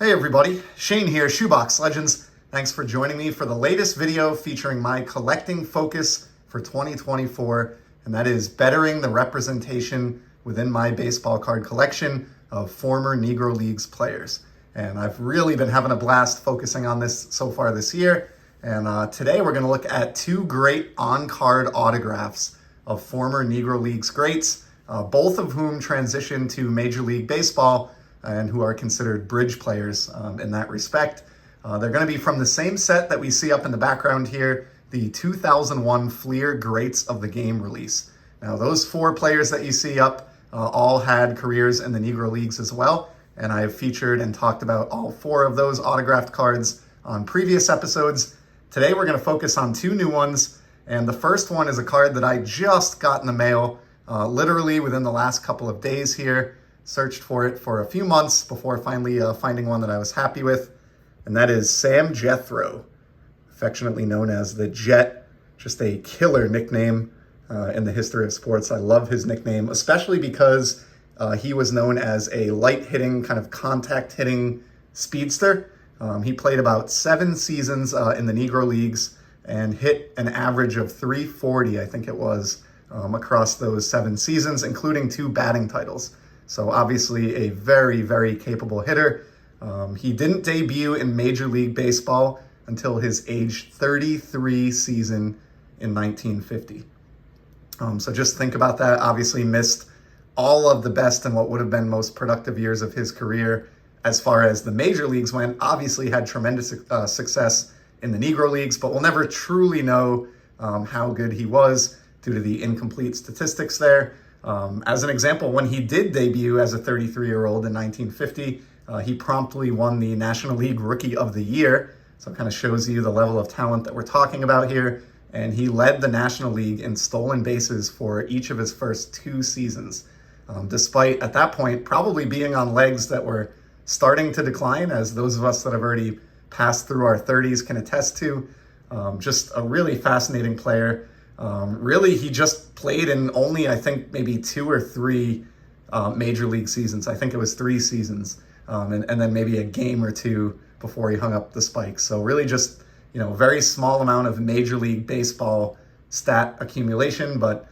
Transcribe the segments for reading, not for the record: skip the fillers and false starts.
Hey everybody, Shane here, Shoebox Legends. Thanks for joining me for the latest video featuring my collecting focus for 2024, and that is bettering the representation within my baseball card collection of former Negro Leagues players. And I've really been having a blast focusing on this so far this year. And today we're going to look at two great on-card autographs of former Negro Leagues greats, both of whom transitioned to Major League Baseball and who are considered bridge players in that respect. They're going to be from the same set that we see up in the background here, the 2001 Fleer Greats of the Game release. Now, those four players that you see up all had careers in the Negro Leagues as well, and I have featured and talked about all four of those autographed cards on previous episodes. Today, we're going to focus on two new ones, and the first one is a card that I just got in the mail, literally within the last couple of days here. Searched for it for a few months before finally finding one that I was happy with, and that is Sam Jethroe, affectionately known as the Jet, just a killer nickname in the history of sports. I love his nickname, especially because he was known as a light-hitting, kind of contact-hitting speedster. He played about 7 seasons in the Negro Leagues and hit an average of 340, I think it was, across those 7 seasons, including 2 batting titles. So obviously a very, very capable hitter. He didn't debut in Major League Baseball until his age 33 season in 1950. So just think about that. Obviously missed all of the best and what would have been most productive years of his career as far as the Major Leagues went. Obviously had tremendous success in the Negro Leagues, but we'll never truly know how good he was due to the incomplete statistics there. As an example, when he did debut as a 33-year-old in 1950, he promptly won the National League Rookie of the Year. So it kind of shows you the level of talent that we're talking about here. And he led the National League in stolen bases for each of his first 2 seasons, despite at that point probably being on legs that were starting to decline, as those of us that have already passed through our 30s can attest to. Just a really fascinating player. Really, he just played in only, I think, maybe 2 or 3 Major League seasons. I think it was 3 seasons, and then maybe a game or 2 before he hung up the spikes. So really just, very small amount of Major League Baseball stat accumulation, but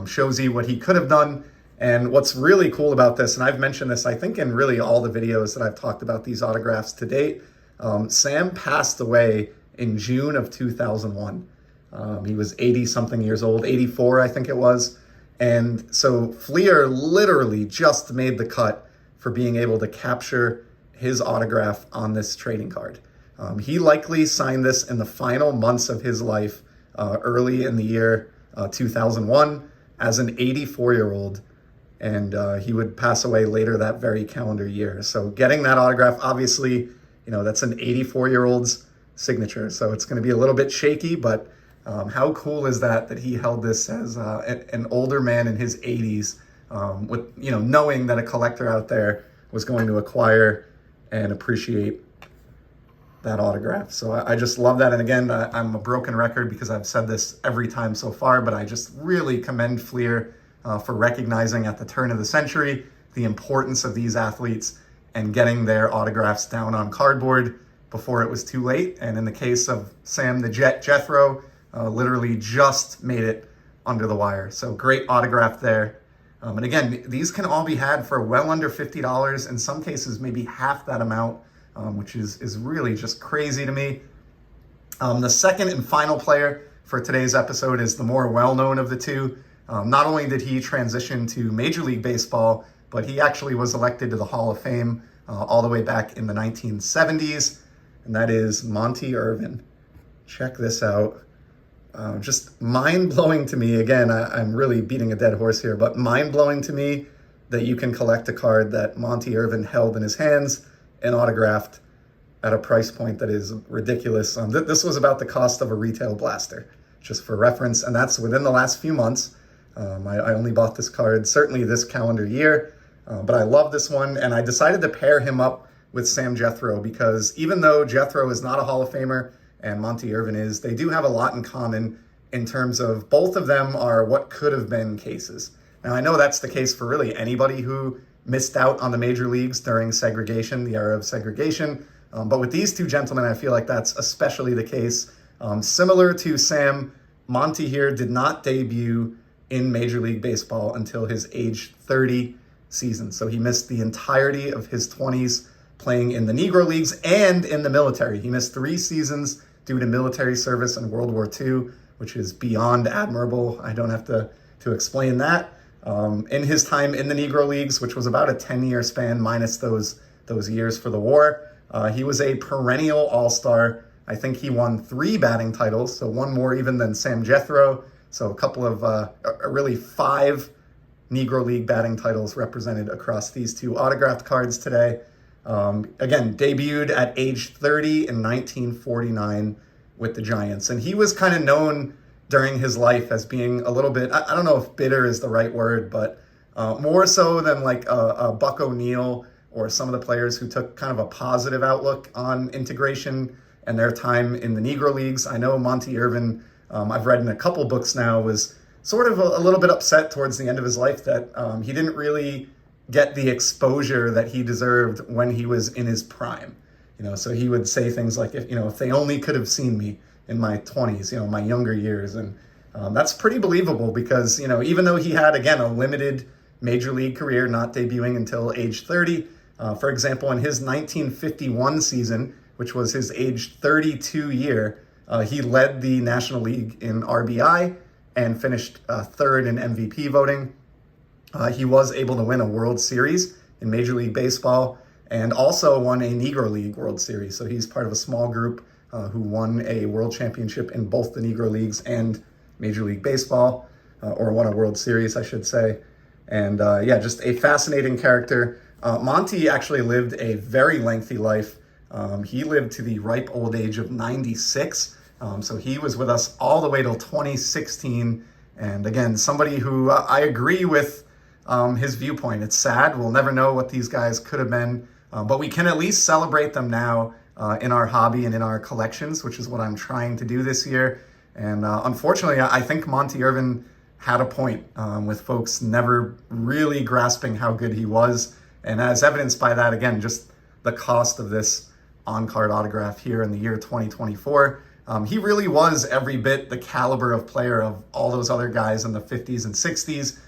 shows you what he could have done. And what's really cool about this, and I've mentioned this, I think, in really all the videos that I've talked about these autographs to date, Sam passed away in June of 2001. He was 80-something years old, 84, I think it was. And so Fleer literally just made the cut for being able to capture his autograph on this trading card. He likely signed this in the final months of his life, early in the year 2001, as an 84-year-old. And he would pass away later that very calendar year. So getting that autograph, obviously, that's an 84-year-old's signature. So it's going to be a little bit shaky, but how cool is that he held this as an older man in his 80s, with knowing that a collector out there was going to acquire and appreciate that autograph. So I just love that. And again, I'm a broken record because I've said this every time so far, but I just really commend Fleer for recognizing at the turn of the century the importance of these athletes and getting their autographs down on cardboard before it was too late. And in the case of Sam the Jet Jethroe, literally just made it under the wire. So great autograph there. And again, these can all be had for well under $50. In some cases, maybe half that amount, which is really just crazy to me. The second and final player for today's episode is the more well-known of the two. Not only did he transition to Major League Baseball, but he actually was elected to the Hall of Fame all the way back in the 1970s, and that is Monte Irvin. Check this out. Just mind-blowing to me. Again, I'm really beating a dead horse here, but mind-blowing to me that you can collect a card that Monte Irvin held in his hands and autographed at a price point that is ridiculous. This was about the cost of a retail blaster, just for reference, and that's within the last few months. I only bought this card, certainly this calendar year, but I love this one, and I decided to pair him up with Sam Jethroe because even though Jethroe is not a Hall of Famer, and Monte Irvin is, they do have a lot in common in terms of both of them are what could have been cases. Now, I know that's the case for really anybody who missed out on the major leagues during segregation, the era of segregation. But with these two gentlemen, I feel like that's especially the case. Similar to Sam, Monte here did not debut in Major League Baseball until his age 30 season. So he missed the entirety of his 20s playing in the Negro Leagues and in the military. He missed 3 seasons due to military service in World War II, which is beyond admirable. I don't have to explain that. In his time in the Negro Leagues, which was about a 10-year span minus those years for the war, he was a perennial all-star. I think he won 3 batting titles, so one more even than Sam Jethroe. So a couple of, really 5 Negro League batting titles represented across these 2 autographed cards today. Again, debuted at age 30 in 1949 with the Giants. And he was kind of known during his life as being a little bit, I don't know if bitter is the right word, but more so than like a Buck O'Neil or some of the players who took kind of a positive outlook on integration and their time in the Negro Leagues. I know Monte Irvin, I've read in a couple books now, was sort of a little bit upset towards the end of his life that he didn't really get the exposure that he deserved when he was in his prime. So he would say things like, if they only could have seen me in my 20s, my younger years. And that's pretty believable because, even though he had, again, a limited major league career, not debuting until age 30, for example, in his 1951 season, which was his age 32 year, he led the National League in RBI and finished 3rd in MVP voting. He was able to win a World Series in Major League Baseball and also won a Negro League World Series. So he's part of a small group who won a World Championship in both the Negro Leagues and Major League Baseball, or won a World Series, I should say. And just a fascinating character. Monte actually lived a very lengthy life. He lived to the ripe old age of 96. So he was with us all the way till 2016. And again, somebody who I agree with his viewpoint. It's sad. We'll never know what these guys could have been, but we can at least celebrate them now in our hobby and in our collections, which is what I'm trying to do this year. And unfortunately, I think Monte Irvin had a point with folks never really grasping how good he was. And as evidenced by that, again, just the cost of this on-card autograph here in the year 2024. He really was every bit the caliber of player of all those other guys in the 50s and 60s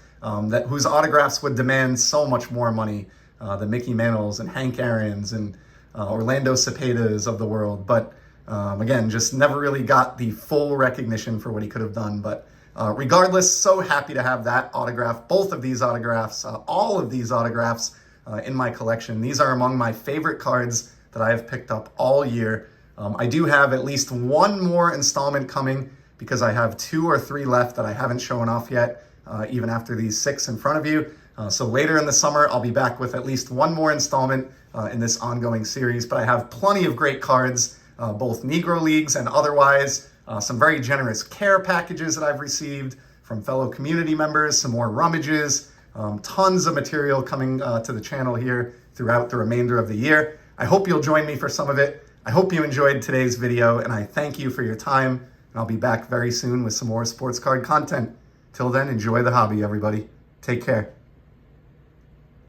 whose autographs would demand so much more money, the Mickey Mantles and Hank Aaron's and Orlando Cepedas of the world. But again, just never really got the full recognition for what he could have done. But regardless, so happy to have that autograph, both of these autographs, all of these autographs in my collection. These are among my favorite cards that I have picked up all year. I do have at least one more installment coming because I have 2 or 3 left that I haven't shown off yet, even after these 6 in front of you. So later in the summer, I'll be back with at least one more installment in this ongoing series. But I have plenty of great cards, both Negro Leagues and otherwise. Some very generous care packages that I've received from fellow community members, some more rummages, tons of material coming to the channel here throughout the remainder of the year. I hope you'll join me for some of it. I hope you enjoyed today's video, and I thank you for your time. And I'll be back very soon with some more sports card content. Till then, enjoy the hobby, everybody. Take care.